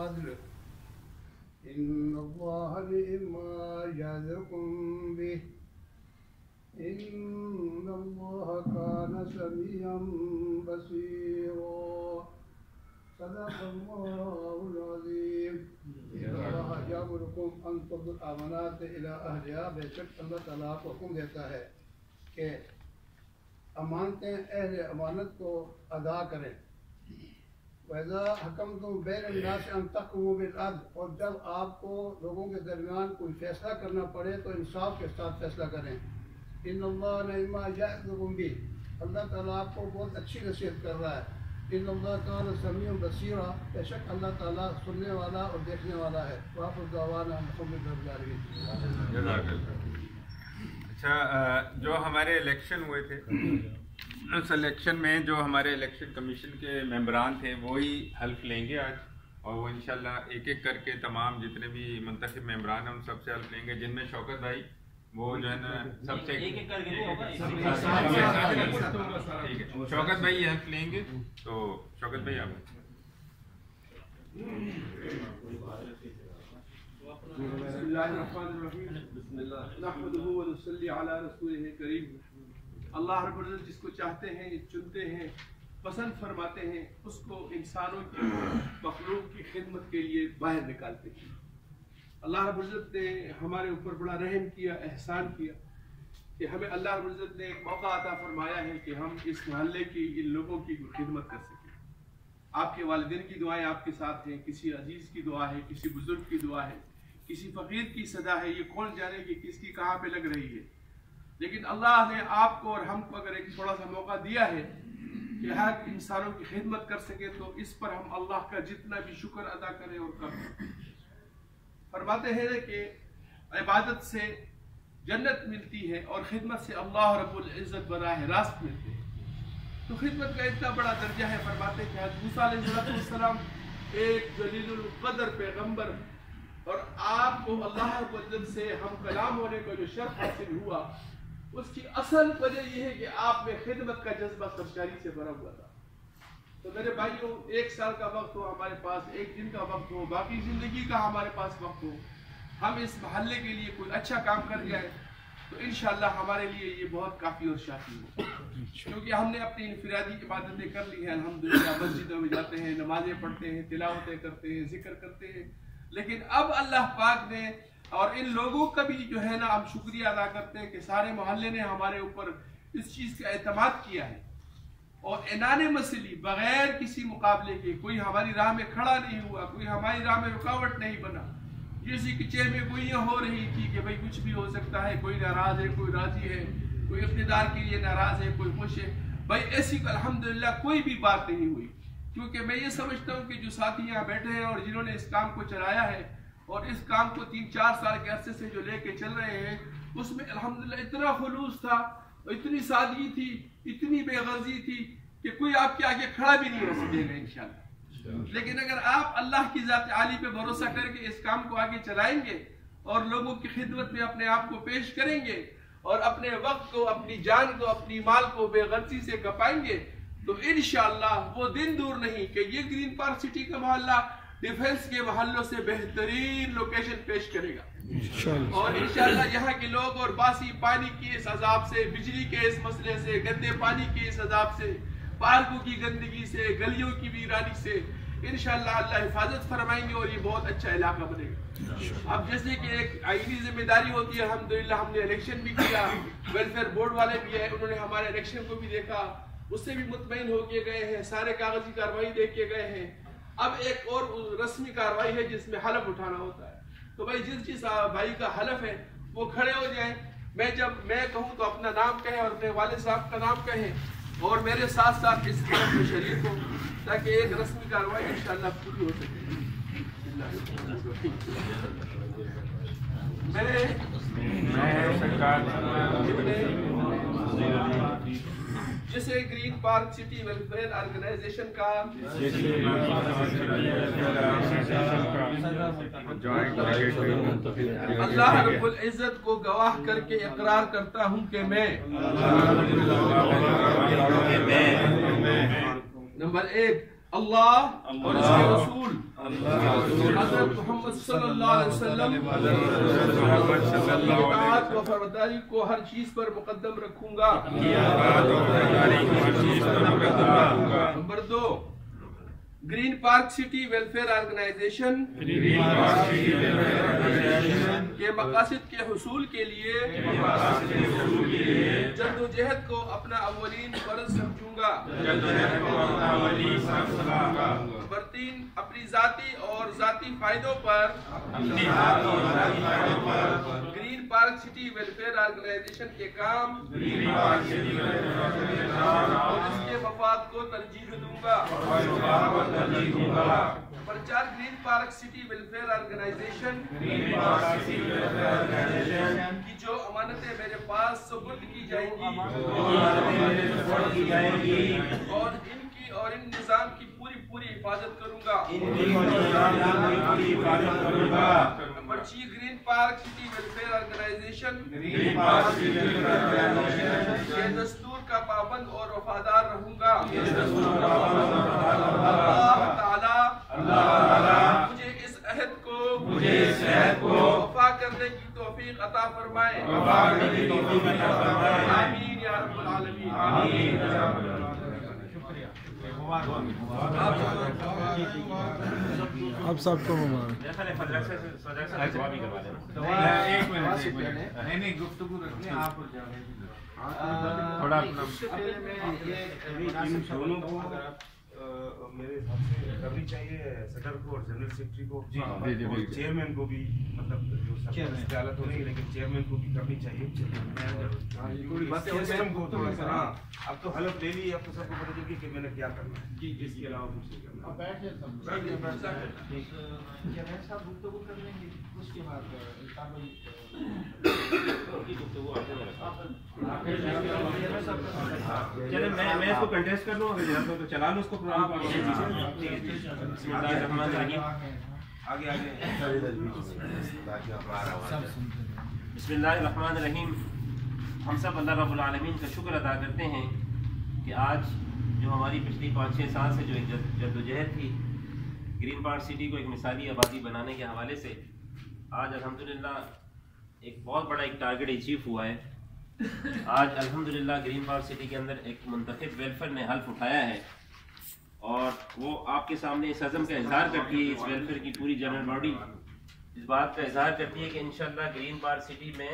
الفضل إن الله نعم يعظكم به إن الله كان سميعا بصيرا صدق الله العظيم إن الله يأمركم أن تؤدوا الأمانات إلى أهلها بے شک اللہ تعالیٰ کو حکم دیتا ہے کہ امانتیں اہل امانت کو ادا کریں وَإِذَا حَكَمْتُمْ بَيْنَ النَّاسِ أَن تَحْكُمُوا بِالْعَدْلِ اور جب آپ کو لوگوں کے درمیان کوئی فیصلہ کرنا پڑے تو انصاف کے ساتھ فیصلہ کریں ان اللہ نعم یعظکم بہ اللہ تعالیٰ آپ کو بہت اچھی نصیحت کر رہا ہے ان اللہ کان سمیع بصیرا بے شک اللہ تعالیٰ سننے والا اور دیکھنے والا ہے وآخر دعوانا الحمد للہ رب العالمین۔ اچھا، جو ہمارے الیکشن ہوئے تھے اس الیکشن میں جو ہمارے الیکشن کمیشن کے ممبران تھے وہی حلف لیں گے آج، اور وہ انشاءاللہ ایک ایک کر کے تمام جتنے بھی منتخب ممبران ہیں ان سب سے حلف لیں گے، جن میں شوکت بھائی وہ جو ہے نا سب سے ٹھیک ہے، شوکت بھائی یہ حلف لیں گے، تو شوکت بھائی آپ بسم اللہ الرحمن الرحیم نحمده ونصلی علی رسولہ الکریم۔ اللہ رب العزت جس کو چاہتے ہیں چنتے ہیں پسند فرماتے ہیں اس کو انسانوں کی مخلوق کی خدمت کے لیے باہر نکالتے ہیں۔ اللہ رب العزت نے ہمارے اوپر بڑا رحم کیا، احسان کیا کہ ہمیں اللہ رب العزت نے ایک موقع عطا فرمایا ہے کہ ہم اس محلے کی ان لوگوں کی خدمت کر سکیں۔ آپ کے والدین کی دعائیں آپ کے ساتھ ہیں، کسی عزیز کی دعا ہے، کسی بزرگ کی دعا ہے، کسی فقیر کی صدا ہے، یہ کون جانے کہ کس کی کہاں پہ لگ رہی ہے، لیکن اللہ نے آپ کو اور ہم کو اگر ایک تھوڑا سا موقع دیا ہے کہ ہر انسانوں کی خدمت کر سکے تو اس پر ہم اللہ کا جتنا بھی شکر ادا کریں اور کریں۔ فرماتے ہیں کہ عبادت سے جنت ملتی ہے اور خدمت سے اللہ رب العزت براہ راست ملتے ہیں، تو خدمت کا اتنا بڑا درجہ ہے۔ فرماتے ہیں کہ حضرت موسیٰ علیہ السلام ایک جلیل القدر پیغمبر، اور آپ کو اللہ رب العزت سے ہم کلام ہونے کا جو شرف حاصل ہوا اس کی اصل وجہ یہ ہے کہ آپ میں خدمت کا جذبہ سرشاری سے بھرا ہوا تھا۔ تو میرے بھائیوں، ایک سال کا وقت ہو ہمارے پاس، ایک دن کا وقت ہو، باقی زندگی کا ہمارے پاس وقت ہو، ہم اس محلے کے لیے کوئی اچھا کام کر جائیں تو انشاءاللہ ہمارے لیے یہ بہت کافی اور شافی ہو، کیونکہ ہم نے اپنی انفرادی عبادتیں کر لی ہیں، الحمدللہ مسجدوں میں جاتے ہیں، نمازیں پڑھتے ہیں، تلاوتیں کرتے ہیں، ذکر کرتے ہیں، لیکن اب اللہ پاک نے اور ان لوگوں کا بھی جو ہے نا ہم شکریہ ادا کرتے ہیں کہ سارے محلے نے ہمارے اوپر اس چیز کا اعتماد کیا ہے، اور انان مسلی بغیر کسی مقابلے کے کوئی ہماری راہ میں کھڑا نہیں ہوا، کوئی ہماری راہ میں رکاوٹ نہیں بنا۔ جیسی کہ چہر میں گوئیاں ہو رہی تھی کہ بھئی کچھ بھی ہو سکتا ہے، کوئی ناراض ہے، کوئی راضی ہے، کوئی اقتدار کے لیے ناراض ہے، کوئی خوش ہے، بھئی ایسی الحمدللہ کوئی بھی بات نہیں ہوئی، کیونکہ میں یہ سمجھتا ہوں کہ جو ساتھی یہاں بیٹھے ہیں اور جنہوں نے اس کام کو چلایا ہے اور اس کام کو 3-4 سال کے عرصے سے جو لے کے چل رہے ہیں، اس میں الحمدللہ اتنا خلوص تھا، اتنی سادگی تھی، اتنی بے غرضی تھی کہ کوئی آپ کے آگے کھڑا بھی نہیں رہ سکے گا انشاءاللہ۔ لیکن اگر آپ اللہ کی ذات عالی پہ بھروسہ کر کے اس کام کو آگے چلائیں گے اور لوگوں کی خدمت میں اپنے آپ کو پیش کریں گے اور اپنے وقت کو، اپنی جان کو، اپنی مال کو بے غرضی سے کپائیں گے تو انشاءاللہ وہ دن دور نہیں کہ یہ گرین پارک سٹی کا محلہ ڈیفنس کے محلوں سے بہترین لوکیشن پیش کرے گا، اور انشاءاللہ یہاں کے لوگ اور باسی پانی کی اس عذاب سے، بجلی کے اس مسئلے سے، گندے پانی کی اس عذاب سے، پارکوں کی گندگی سے، گلیوں کی ویرانی سے انشاءاللہ اللہ حفاظت فرمائیں گے اور یہ بہت اچھا علاقہ بنے گا۔ اب جیسے کہ ایک آئینی ذمہ داری ہوتی ہے، الحمدللہ ہم نے الیکشن بھی کیا، ویلفیئر بورڈ والے بھی ہیں، انہوں نے ہمارے الیکشن کو بھی دیکھا، اس سے بھی مطمئن ہو کے گئے ہیں، سارے کاغذی کارروائی دیکھ کے گئے ہیں۔ اب ایک اور رسمی کارروائی ہے جس میں حلف اٹھانا ہوتا ہے، تو بھائی جس بھائی کا حلف ہے وہ کھڑے ہو جائیں، جب میں کہوں تو اپنا نام کہیں اور اپنے والد صاحب کا نام کہیں اور میرے ساتھ ساتھ اس حلف میں شریک ہو تاکہ ایک رسمی کارروائی انشاءاللہ پوری ہو سکے۔ جسے green park city welfare organisation کا اللہ رب العزت کو گواہ کر کے اقرار کرتا ہوں کہ میں نمبر 1 اللہ اور اس کے رسول حضرت محمد صلی اللہ علیہ وسلم کی اطاعت و فرمانبرداری کو ہر چیز پر مقدم رکھوں گا. Number 2، Green park city welfare organization کے مقاصد کے حصول کے لیے جدوجہد کو اپنا اولین فرض سمجھوں گا. نمبر 3، اپنی ذاتی اور ذاتی فائدوں پر Green park city welfare organization کے کام اور اس کے مفاد کو ترجیح دوں گا. Number 4، Green park city welfare Organisation کی جو امانتیں میرے پاس سپرد کی جائیں گی اور ان نظام کی پوری حفاظت کروں گا. Number 6، Green park city welfare organization کے دستور کا پابند اور وفادار رہوں گا. اللہ تعالی مجھے اس عہد کو وفا کرنے کی توفیق عطا فرمائے. آمین یا رب العالمین. آپ سب کو مبارک. نہیں گفتگو رکھنے آپ تھوڑا دونوں کو میرے حساب سے کرنی چاہیے، صدر کو اور جنرل سیکرٹری کو اور چیئرمین کو بھی، مطلب جو حالت ہو رہی ہے لیکن چیئرمین کو بھی کرنی چاہیے. سسٹم کو تھوڑا سا اب تو حلف لے لی، اب تو سب کو پتہ چل گئی کہ میں نے کیا کرنا ہے. جی اس کے علاوہ کچھ نہیں کرنا. گفتگو کر لیں گے اس کے بعد چلیں میں اس کو کنٹیسٹ کر لوں، اگر تو چلا لوں اس کو پروگرام. بسم اللہ الرحمن الرحیم. آگے بسم اللہ الرحمن الرحیم. ہم سب اللہ رب العالمین کا شکر ادا کرتے ہیں کہ آج جو ہماری پچھلی 5-6 سال سے جو ایک جدوجہد تھی گرین پارک سٹی کو ایک مثالی آبادی بنانے کے حوالے سے، آج الحمدللہ ایک بہت بڑا ایک ٹارگٹ اچیو ہوا ہے. آج الحمدللہ گرین پارک سٹی کے اندر ایک منتخب ویلفیئر نے حلف اٹھایا ہے اور وہ آپ کے سامنے اس عزم کا اظہار کرتی ہے. اس ویلفیئر کی پوری جنرل باڈی اس بات کا اظہار کرتی ہے کہ انشاءاللہ گرین پارک سٹی میں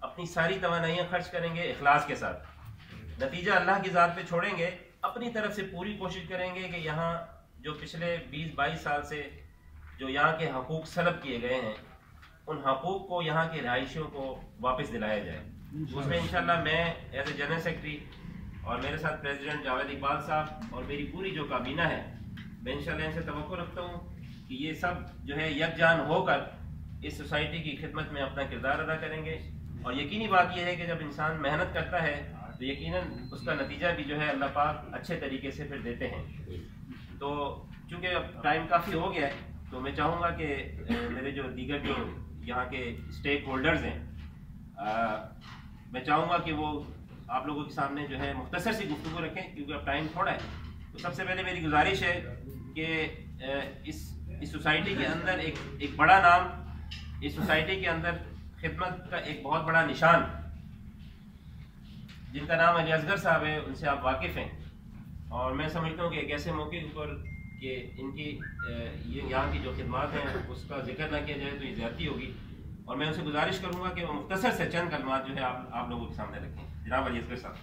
اپنی ساری توانائیاں خرچ کریں گے اخلاص کے ساتھ. نتیجہ اللہ کی ذات پہ چھوڑیں گے. اپنی طرف سے پوری کوشش کریں گے کہ یہاں جو پچھلے 20-22 سال سے جو یہاں کے حقوق سلب کیے گئے ہیں ان حقوق کو یہاں کے رہائشیوں کو واپس دلایا جائے. اس میں انشاءاللہ میں ایز اے جنرل سیکرٹری اور میرے ساتھ پریزیڈنٹ جاوید اقبال صاحب اور میری پوری جو کابینہ ہے، میں انشاءاللہ ان سے توقع رکھتا ہوں کہ یہ سب جو ہے یکجان ہو کر اس سوسائٹی کی خدمت میں اپنا کردار ادا کریں گے. اور یقینی بات یہ ہے کہ جب انسان محنت کرتا ہے تو یقیناً اس کا نتیجہ بھی جو ہے اللہ پاک اچھے طریقے سے پھر دیتے ہیں. تو چونکہ اب ٹائم کافی ہو گیا ہے تو میں چاہوں گا کہ میرے جو دیگر جو یہاں کے اسٹیک ہولڈرز ہیں، میں چاہوں گا کہ وہ آپ لوگوں کے سامنے جو ہے مختصر سی گفتگو رکھیں کیونکہ اب ٹائم تھوڑا ہے. تو سب سے پہلے میری گزارش ہے کہ اس سوسائٹی کے اندر ایک بڑا نام، اس سوسائٹی کے اندر خدمت کا ایک بہت بڑا نشان، جن کا نام علی اصغر صاحب ہے، ان سے آپ واقف ہیں. اور میں سمجھتا ہوں کہ ایک ایسے موقع پر کہ ان کی یہاں کی جو خدمات ہیں اس کا ذکر نہ کیا جائے تو یہ زیادتی ہوگی. اور میں ان سے گزارش کروں گا کہ وہ مختصر سے چند کلمات جو ہے آپ لوگوں کے سامنے رکھیں. جناب علی اصغر صاحب.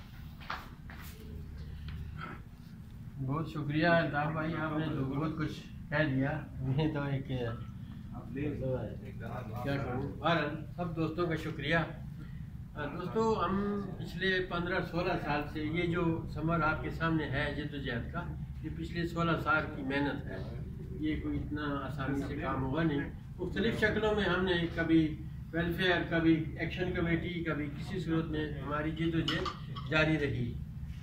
بہت شکریہ الطاف بھائی، آپ نے تو بہت کچھ کہہ دیا. میں تو ایک کیا کہوں، سب دوستوں کا شکریہ. دوستو ہم پچھلے 15-16 سال سے یہ جو ثمر آپ کے سامنے ہے جدوجہد کا، یہ پچھلے 16 سال کی محنت ہے. یہ کوئی اتنا آسانی سے کام ہوگا نہیں. مختلف شکلوں میں ہم نے کبھی ویلفیئر، کبھی ایکشن کمیٹی، کبھی کسی صورت میں ہماری جدوجہد جاری رہی.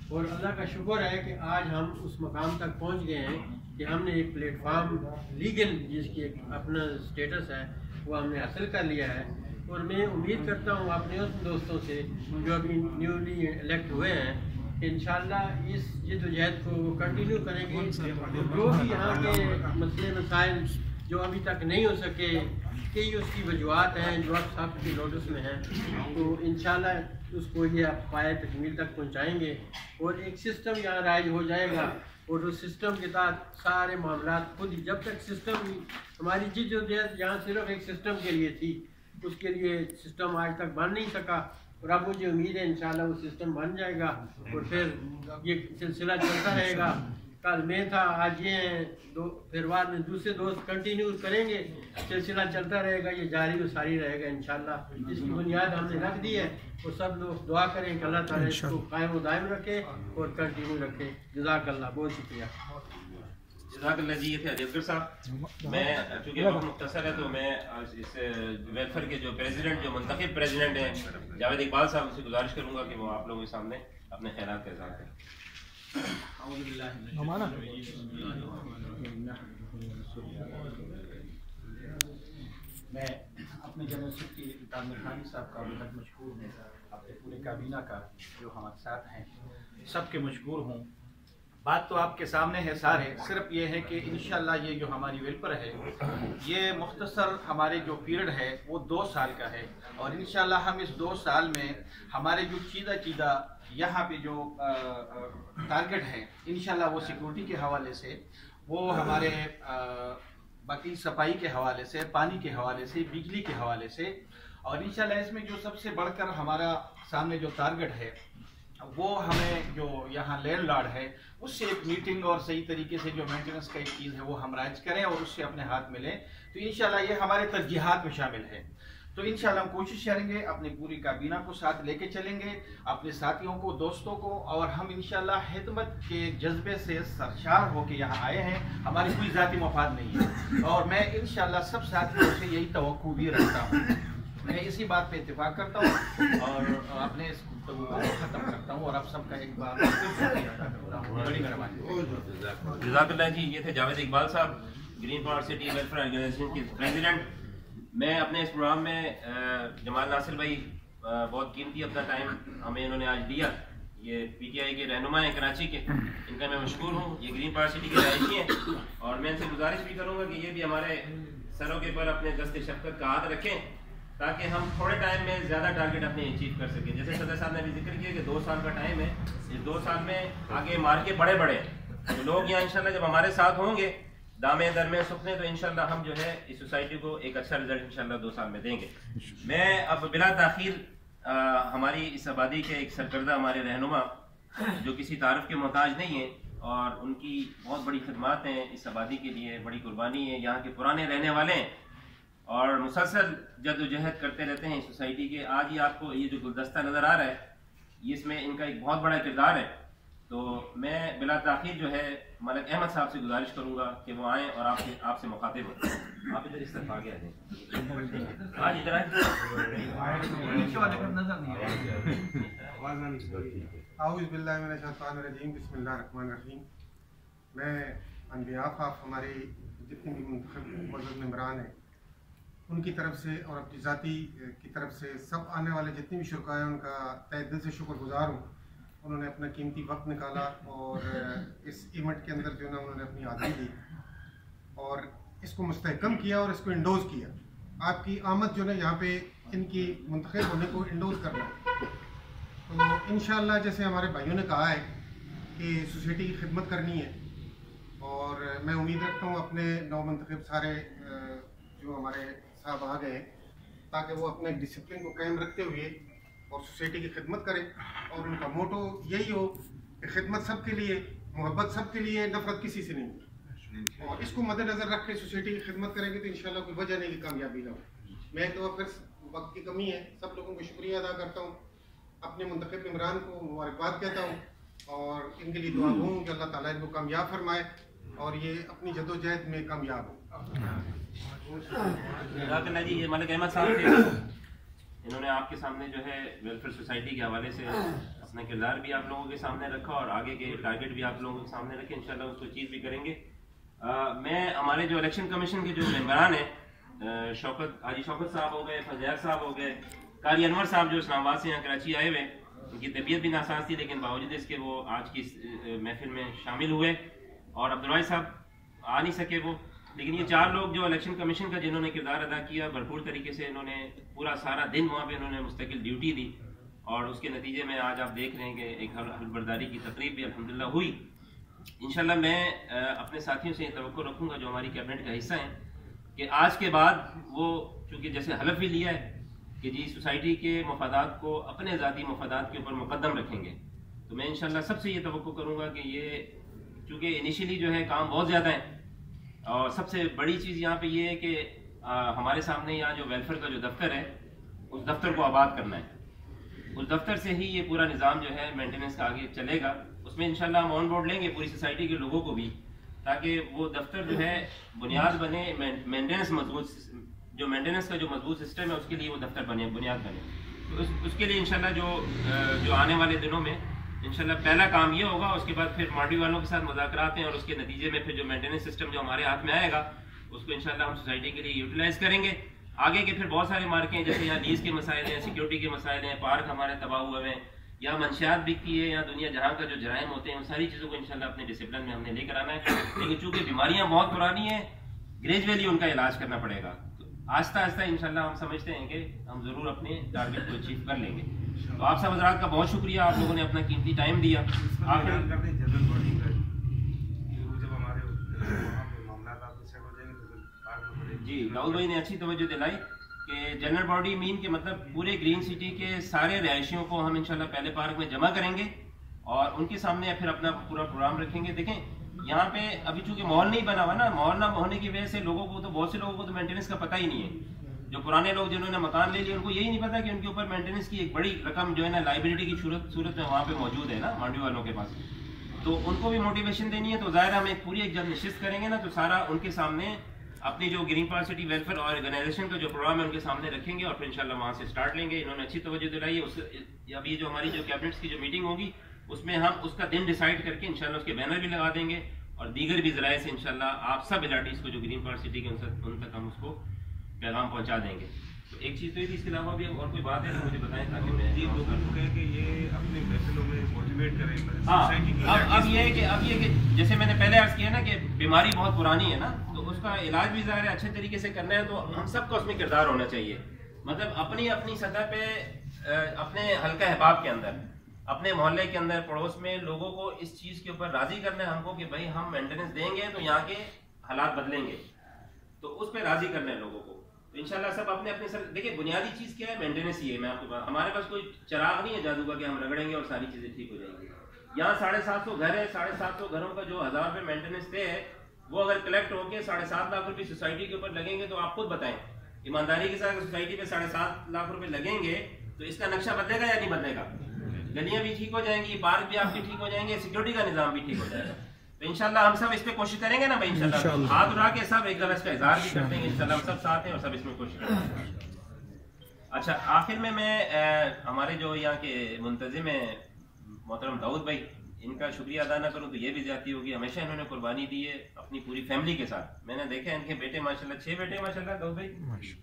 اور اللہ کا شکر ہے کہ آج ہم اس مقام تک پہنچ گئے ہیں کہ ہم نے ایک پلیٹ فارم لیگل جس کی ایک اپنا سٹیٹس ہے وہ ہم نے حاصل کر لیا ہے. اور میں امید کرتا ہوں اپنے اس دوستوں سے جو ابھی نیولی الیکٹ ہوئے ہیں کہ انشاءاللہ اس جدوجہد کو وہ کنٹینیو کریں گے. جو بھی یہاں کے مسئلے مسائل جو ابھی تک نہیں ہو سکے, کئی اس کی وجوہات ہیں جو اب سب کی نوٹس میں ہیں, تو انشاءاللہ اس کو یہ پائے تکمیل تک پہنچائیں گے اور ایک سسٹم یہاں رائج ہو جائے گا. اور اس سسٹم کے تحت سارے معاملات خود ہی, جب تک سسٹم ہماری جدوجہد یہاں صرف ایک سسٹم کے لیے تھی, اس کے لیے سسٹم آج تک بن نہیں سکا, اور اب مجھے امید ہے انشاءاللہ وہ سسٹم بن جائے گا اور پھر یہ سلسلہ چلتا رہے گا. کل میں تھا, آج یہ ہیں, پھر بعد میں دوسرے دوست کنٹینیو کریں گے, سلسلہ چلتا رہے گا, یہ جاری و ساری رہے گا انشاءاللہ. جس کی بنیاد ہم نے رکھ دی ہے وہ سب لوگ دعا کریں کہ اللہ تعالیٰ اس کو قائم و دائم رکھے اور کنٹینیو رکھے. جزاک اللہ, بہت شکریہ. جزاک اللہ جی. یہ تھے علی اصغر صاحب. میں چونکہ وقت مختصر ہے تو میں اس ویلفیئر کے جو پریزیڈنٹ, جو منتخب پریزیڈنٹ ہیں جاوید اقبال صاحب, سے گزارش کروں گا کہ وہ آپ لوگوں کے سامنے اپنے خیالات کا اظہار کریں. میں اپنے جنرل سیکرٹری طارق خانی صاحب کا بہت مشکور ہوں, اپنے پورے کابینہ کا جو ہمارے ساتھ ہیں سب کے مشکور ہوں. بات تو آپ کے سامنے ہے سارے, صرف یہ ہے کہ انشاءاللہ یہ جو ہماری ویلفیئر ہے یہ مختصر ہمارے جو پیریڈ ہے وہ 2 سال کا ہے, اور انشاءاللہ ہم اس 2 سال میں ہمارے جو چیدہ یہاں پہ جو ٹارگٹ ہے انشاءاللہ وہ سیکورٹی کے حوالے سے, وہ ہمارے باقی صفائی کے حوالے سے, پانی کے حوالے سے, بجلی کے حوالے سے, اور انشاءاللہ اس میں جو سب سے بڑھ کر ہمارا سامنے جو ٹارگٹ ہے وہ ہمیں جو یہاں لینڈ لارڈ ہے اس سے ایک میٹنگ اور صحیح طریقے سے جو مینٹیننس کا ایک چیز ہے وہ ہم رائج کریں اور اس سے اپنے ہاتھ میں لیں. تو انشاءاللہ یہ ہمارے ترجیحات میں شامل ہے. تو انشاءاللہ ہم کوشش کریں گے, اپنی پوری کابینہ کو ساتھ لے کے چلیں گے, اپنے ساتھیوں کو, دوستوں کو, اور ہم انشاءاللہ خدمت کے جذبے سے سرشار ہو کے یہاں آئے ہیں. ہماری کوئی ذاتی مفاد نہیں ہے, اور میں انشاءاللہ سب ساتھیوں سے یہی توقع بھی رکھتا ہوں. میں اسی بات پہ اتفاق کرتا ہوں اور اپنے اس گفتگو کو ختم کرتا ہوں, اور آپ سب کا ایک بار بڑی مہربانی. جزاک اللہ جی. یہ تھے جاوید اقبال صاحب, green power city welfare organization کے پریزیڈنٹ. میں اپنے اس پروگرام میں جمال ناصر بھائی بہت قیمتی اپنا ٹائم ہمیں انہوں نے آج دیا. یہ پی ٹی آئی کے رہنما ہیں کراچی کے, ان کا میں مشکور ہوں. یہ گرین پاور سٹی کے رہائشی ہیں, اور میں ان سے گزارش بھی کروں گا کہ یہ بھی ہمارے سروں کے پر اپنے دست شفقت کا ہاتھ رکھیں تاکہ ہم تھوڑے ٹائم میں زیادہ ٹارگٹ اپنے اچیو کر سکیں. جیسے صدر صاحب نے بھی ذکر کیا کہ 2 سال کا ٹائم ہے, اس 2 سال میں آگے مار کے بڑے تو لوگ یہاں انشاءاللہ جب ہمارے ساتھ ہوں گے دامے درمے سکھنے, تو انشاءاللہ ہم جو ہے اس سوسائٹی کو ایک اچھا رزلٹ انشاءاللہ 2 سال میں دیں گے. میں اب بلا تاخیر ہماری اس آبادی کے ایک سرکردہ ہمارے رہنما جو کسی تعارف کے محتاج نہیں ہیں, اور ان کی بہت بڑی خدمات ہیں اس آبادی کے لیے, بڑی قربانی ہے, یہاں کے پرانے رہنے والے ہیں اور مسلسل جد و جہد کرتے رہتے ہیں اس سوسائٹی کے. آج ہی آپ کو یہ جو گلدستہ نظر آ رہا ہے, اس میں ان کا ایک بہت بڑا کردار ہے. تو میں بلا تاخیر جو ہے ملک احمد صاحب سے گزارش کروں گا کہ وہ آئیں اور آپ سے مخاطب ہوں. آپ ادھر اس طرف آگے آ جائیں, آج ادھر آئیں. اعوذ باللہ من الشیطان الرجیم, بسم اللہ الرحمن الرحیم. میں آن بیہاف آف ہمارے جتنے بھی منتخب معزز ممبران ہیں ان کی طرف سے اور اپنی ذاتی کی طرف سے سب آنے والے جتنے بھی شرکاء ہیں ان کا تہ دل سے شکر گزار ہوں. انہوں نے اپنا قیمتی وقت نکالا اور اس ایونٹ کے اندر جو ہے نا انہوں نے اپنی حاضری دی اور اس کو مستحکم کیا اور اس کو انڈوز کیا. آپ کی آمد جو ہے یہاں پہ ان کی منتخب ہونے کو انڈوز کرنا. تو انشاءاللہ جیسے ہمارے بھائیوں نے کہا ہے کہ سوسائٹی کی خدمت کرنی ہے, اور میں امید رکھتا ہوں اپنے نو منتخب سارے جو ہمارے صاحب آ گئے تاکہ وہ اپنے ڈسپلن کو قائم رکھتے ہوئے اور سوسائٹی کی خدمت کریں. اور ان کا موٹو یہی ہو کہ خدمت سب کے لیے, محبت سب کے لیے, نفرت کسی سے نہیں. اور اس کو مد نظر رکھ کے سوسائٹی کی خدمت کریں گے تو انشاءاللہ کوئی وجہ نہیں کہ کامیابی نہ ہو. میں تو پھر وقت کی کمی ہے, سب لوگوں کو شکریہ ادا کرتا ہوں, اپنے منتخب ممبران کو مبارکباد کہتا ہوں اور ان کے لیے دعا ہوں کہ اللہ تعالیٰ ان کو کامیاب فرمائے اور یہ اپنی جدوجہد میں کامیاب ہو. جی یہ ملک احمد صاحب تھے, انہوں نے آپ کے سامنے جو ہے ویلفیئر سوسائٹی کے حوالے سے اپنا کردار بھی آپ لوگوں کے سامنے رکھا اور آگے کے ٹارگٹ بھی آپ لوگوں کے سامنے رکھے. انشاءاللہ اس کو چیز بھی کریں گے. میں ہمارے جو الیکشن کمیشن کے جو ممبران ہیں, حاجی شوکت صاحب ہو گئے, فضیار صاحب ہو گئے, قاری انور صاحب جو اسلام آباد سے یہاں کراچی آئے ہوئے, ان کی طبیعت بھی ناساز تھی، لیکن باوجود اس کے وہ آج کی محفل میں شامل ہوئے. اور عبدالواحد صاحب آ نہیں سکے وہ، لیکن یہ 4 لوگ جو الیکشن کمیشن کا جنہوں نے کردار ادا کیا، بھرپور طریقے سے انہوں نے پورا سارا دن وہاں پہ انہوں نے مستقل ڈیوٹی دی، اور اس کے نتیجے میں آج آپ دیکھ رہے ہیں کہ ایک حلف برداری کی تقریب بھی الحمدللہ ہوئی. انشاءاللہ میں اپنے ساتھیوں سے یہ توقع رکھوں گا جو ہماری کیبنٹ کا حصہ ہیں کہ آج کے بعد وہ چونکہ جیسے حلف بھی لیا ہے کہ جی سوسائٹی کے مفادات کو اپنے ذاتی مفادات کے اوپر مقدم رکھیں گے، تو میں انشاءاللہ سب سے یہ توقع کروں گا کہ یہ چونکہ انیشیلی جو ہے کام بہت زیادہ ہے، اور سب سے بڑی چیز یہاں پہ یہ ہے کہ ہمارے سامنے یہاں جو ویلفیئر کا جو دفتر ہے اس دفتر کو آباد کرنا ہے. اس دفتر سے ہی یہ پورا نظام جو ہے مینٹیننس کا آگے چلے گا. اس میں انشاءاللہ ہم آن بورڈ لیں گے پوری سوسائٹی کے لوگوں کو بھی، تاکہ وہ دفتر جو ہے بنیاد بنے، مینٹیننس مضبوط، جو مینٹیننس کا جو مضبوط سسٹم ہے اس کے لیے وہ دفتر بنے، بنیاد بنے. تو اس کے لیے انشاءاللہ جو آنے والے دنوں میں انشاءاللہ پہلا کام یہ ہوگا. اس کے بعد پھر مانڈی والوں کے ساتھ مذاکرات ہیں، اور اس کے نتیجے میں پھر جو مینٹیننس سسٹم جو ہمارے ہاتھ میں آئے گا اس کو انشاءاللہ ہم سوسائٹی کے لیے یوٹیلائز کریں گے. آگے کے پھر بہت سارے مارکیں ہیں، جیسے یہاں لیز کے مسائل ہیں، سیکیورٹی کے مسائل ہیں، پارک ہمارے تباہ ہوئے ہیں، یا منشیات بکتی ہے، یا دنیا جہاں کا جو جرائم ہوتے ہیں، ان ساری چیزوں کو انشاءاللہ اپنے ڈسپلن میں ہم نے لے کر آنا ہے. لیکن چونکہ بیماریاں بہت پرانی ہیں، گریجویلی ان کا علاج کرنا پڑے گا. تو آہستہ آہستہ انشاءاللہ ہم سمجھتے ہیں کہ ہم ضرور اپنے ٹارگیٹ کو اچیو کر لیں گے. تو آپ سب حضرات کا بہت شکریہ، آپ لوگوں نے اپنا قیمتی ٹائم دیا. جی راہل بھائی نے اچھی توجہ دلائی کہ جنرل باڈی مین کے مطلب پورے گرین سٹی کے سارے رہائشیوں کو ہم انشاءاللہ پہلے پارک میں جمع کریں گے اور ان کے سامنے پھر اپنا پورا پروگرام رکھیں گے. دیکھیں یہاں پہ ابھی چونکہ ماحول نہیں بنا ہوا نا، ماحول نہ ہونے کی وجہ سے لوگوں کو تو بہت سے لوگوں کو تو مینٹیننس کا پتہ ہی نہیں ہے. جو پرانے لوگ جنہوں نے مکان لے لیے ان کو یہی نہیں پتا کہ ان کے اوپر مینٹیننس کی ایک بڑی رقم جو ہے نا لائبلٹی کی صورت میں وہاں پہ موجود ہے نا مانڈی والوں کے پاس. تو ان کو بھی موٹیویشن دینی ہے. تو ظاہر ہم ایک پوری ایک جب نشست کریں گے نا تو سارا ان کے سامنے اپنی جو green park city welfare organisation کا جو پروگرام ہے ان کے سامنے رکھیں گے، اور پھر انشاءاللہ وہاں سے سٹارٹ لیں گے. انہوں نے اچھی توجہ دلائی ہے. اب یہ جو ہماری جو کیبنٹس کی جو میٹنگ ہوگی اس میں ہم اس کا دن ڈیسائیڈ کر کے انشاءاللہ اس کے بینر بھی لگا دیں گے، اور دیگر بھی ذرائع سے انشاءاللہ آپ سب LRTs کو جو گرین پارک سٹی کے ان تک ہم اس کو پیغام پہنچا دیں گے. تو ایک چیز تو یہ تھی، اس کے علاوہ بھی اور کوئی بات ہے تو مجھے بتائیں تاکہ میں لوگوں کو کہیں کہ یہ اپنے محفلوں میں موٹیویٹ کریں. ہاں اب یہ ہے کہ جیسے میں نے پہلے عرض کیا نا کہ بیماری بہت پرانی ہے نا، تو اس کا علاج بھی ظاہر ہے اچھے طریقے سے کرنا ہے. تو ہم سب کو اس میں کردار ہونا چاہیے، مطلب اپنی سطح پہ اپنے حلقہ احباب کے اندر، اپنے محلے کے اندر، پڑوس میں لوگوں کو اس چیز کے اوپر راضی کرنا ہے ہم کو کہ بھائی ہم مینٹیننس دیں گے تو یہاں کے حالات بدلیں گے. تو اس پہ راضی کرنا ہے لوگوں کو. تو انشاءاللہ سب اپنے سر دیکھیں بنیادی چیز کیا ہے، مینٹیننس ہی ہے. میں آپ کو ہمارے پاس کوئی چراغ نہیں ہے جادو کا کہ ہم رگڑیں گے اور ساری چیزیں ٹھیک ہو جائیں گی. یہاں 750 گھر ہے، 750 گھروں کا جو 1000 روپے مینٹیننس طے ہے وہ اگر کلیکٹ ہو کے 7.5 لاکھ روپے سوسائٹی کے اوپر لگیں گے تو آپ خود بتائیں ایمانداری کے ساتھ سوسائٹی پہ 7.5 لاکھ روپے لگیں گے تو اس کا نقشہ بدلے گا یا نہیں بدلے گا؟ گلیاں بھی ٹھیک ہو جائیں گی، پارک بھی آپ کے ٹھیک ہو جائیں گے، سیکورٹی کا نظام بھی ٹھیک ہو جائے گا. تو انشاءاللہ ہم سب اس پہ کوشش کریں گے نا بھائی، انشاءاللہ ہاتھ اٹھا کے سب ایک دفعہ اس کا اظہار بھی کرتے ہیں. انشاءاللہ ہم سب ساتھ ہیں اور سب اس میں کوشش کریں گے. اچھا آخر میں ہمارے جو یہاں کے منتظم ہیں محترم داؤد بھائی، ان کا شکریہ ادا نہ کروں تو یہ بھی زیادتی ہوگی. ہمیشہ انہوں نے قربانی دی ہے اپنی پوری فیملی کے ساتھ. میں نے دیکھا ان کے بیٹے ماشاءاللہ 6 بیٹے ماشاءاللہ داؤد بھائی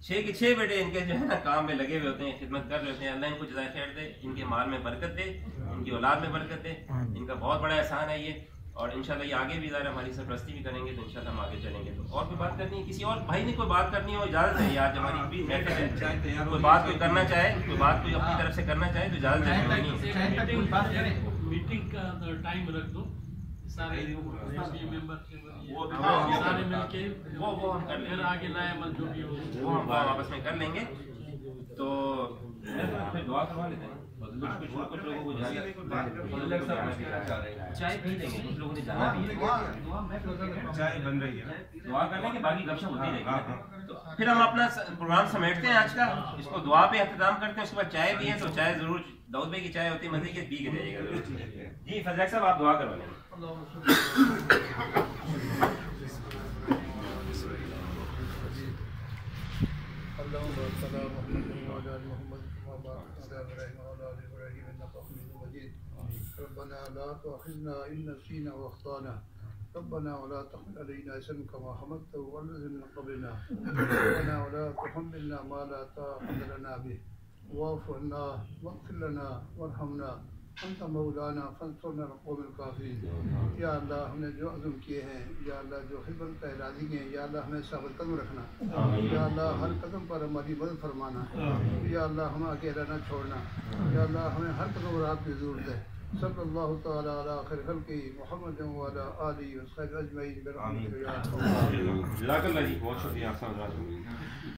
6 کے 6 بیٹے ان کے جو ہے نا کام میں لگے ہوئے ہوتے ہیں، خدمت کر رہے ہوتے ہیں. اللہ ان کو جزائے خیر دے، ان کے مال میں برکت دے، ان کی اولاد میں برکت دے. ان کا بہت بڑا احسان ہے یہ. اور انشاءاللہ یہ آگے بھی ظاہر ہماری سرپرستی بھی کریں گے تو انشاءاللہ ہم آگے چلیں گے. تو اور کوئی بات کرنی ہے کسی اور بھائی نے کوئی بات کرنی ہو اجازت ہے. آج ہماری کوئی بات کوئی کرنا چاہے، کوئی بات کوئی اپنی طرف سے کرنا چاہے تو اجازت ہے. میٹنگ کا ٹائم رکھ دو سارے ممبر سارے مل کے وہ ہم پھر آگے لائے عمل جو بھی ہو وہ ہم آپس میں کر لیں گے. تو پھر دعا کروا لیتے ہیں. کچھ لوگوں کو چائے پی لیں گے، کچھ لوگوں نے جانا بھی ہے، چائے بن رہی ہے، دعا کر لیں گے، باقی گپ شپ ہوتی رہے گی. تو پھر ہم اپنا پروگرام سمیٹتے ہیں آج کا، اس کو دعا پہ اختتام کرتے ہیں. اس کے بعد چائے بھی ہے تو چائے ضرور داؤد بھائی کی چائے ہوتی ہے مزے کی، پی کے جائیے گا. جی فضل صاحب آپ دعا کروا لیں. ربنا لا تؤاخذنا إن نسينا وأخطأنا ربنا ولا تحمل علينا إصرا كما حملته على الذين من قبلنا ربنا ولا تحملنا ما لا طاقة لنا به واعف عنا واغفر لنا وارحمنا انت مولانا فانصرنا على القوم الكافرين. یا اللہ ہم نے جو عزم کیے ہیں، یا اللہ جو خدمت کا ارادی ہیں، یا اللہ ہمیں ثابت قدم رکھنا، یا اللہ ہر قدم پر ہماری مدد فرمانا، یا اللہ ہمیں اکیلا نہ چھوڑنا، یا اللہ ہمیں ہر قدم پر آپ کی ضرورت ہے. صلی اللہ تعالیٰ علی خیر خلقہ محمد وعلی آلہ وصحبہ اجمعین برحمتک یا ارحم الراحمین. جزاک اللہ جی، بہت شکریہ آپ کا.